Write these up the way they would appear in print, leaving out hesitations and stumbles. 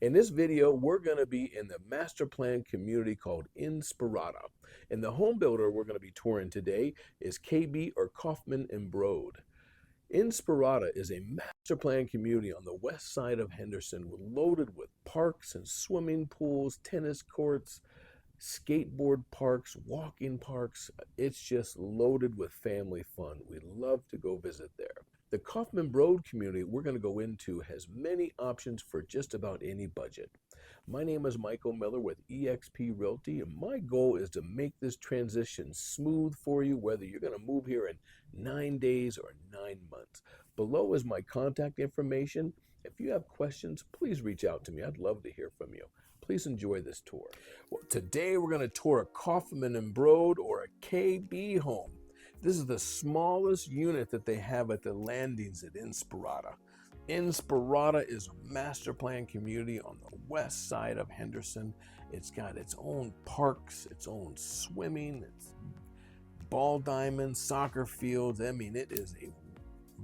In this video, we're going to be in the master plan community called Inspirada. And the home builder we're going to be touring today is KB or Kaufman and Broad. Inspirada is a master plan community on the west side of Henderson, loaded with parks and swimming pools, tennis courts, skateboard parks, walking parks. It's just loaded with family fun. We love to go visit there. The Kaufman Road community we're going to go into has many options for just about any budget. My name is Michael Miller with eXp Realty, and my goal is to make this transition smooth for you, whether you're going to move here in 9 days or 9 months. Below is my contact information. If you have questions, please reach out to me. I'd love to hear from you. Please enjoy this tour. Well, today we're going to tour a Kaufman and Broad or a KB home. This is the smallest unit that they have at the landings at Inspirada. Inspirada is a master plan community on the west side of Henderson. It's got its own parks, its own swimming, its ball diamonds, soccer fields. I mean, it is a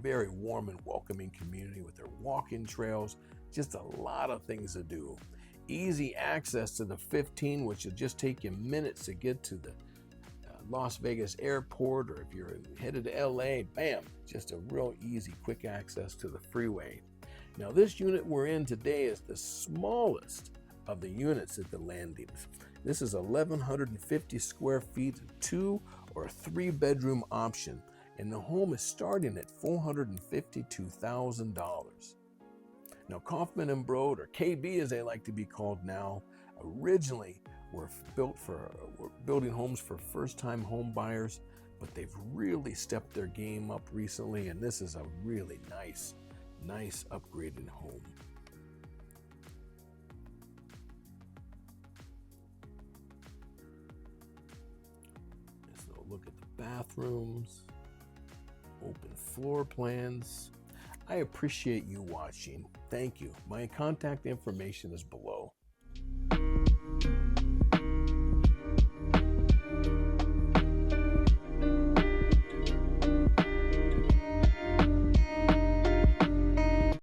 very warm and welcoming community with their walking trails, just a lot of things to do. Easy access to the 15, which will just take you minutes to get to the Las Vegas airport, or if you're headed to LA, bam, just a real easy, quick access to the freeway. Now, this unit we're in today is the smallest of the units at the landings. This is 1,150 square feet, 2 or 3 bedroom option, and the home is starting at $452,000. Now, Kaufman and Broad, or KB as they like to be called now, originally were building homes for first-time home buyers, but they've really stepped their game up recently, and this is a really nice upgraded home. So look at the bathrooms, open floor plans. I appreciate you watching. Thank you. My contact information is below.